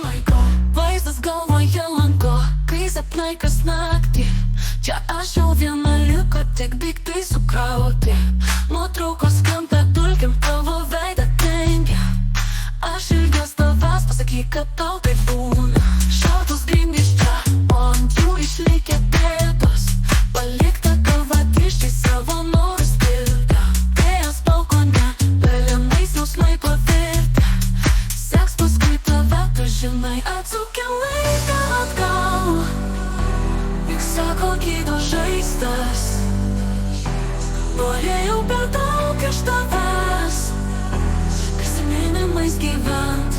laiko. Vaizdas galvoje lanko, kai sapnai kas naktį. Čia aš jau viena liko, tik daiktai sukrauti. Nuotraukos skamba dulkim, tavo veidą dengia. Aš ilgiuos tavęs, pasakyk, kad tau taip būna. Šaltos grindys čia, o ant jų išlikę pėdos. Palikta galva tiščiai savo norus pilda. Vėjas balkone, pelenais jausmai pavirtę. Seks paskui tave, tu žinai, atsukę laiką atgal. Juk sako gydo žaizdas. Norėjau per daug iš tavęs, prisiminimais gyvent.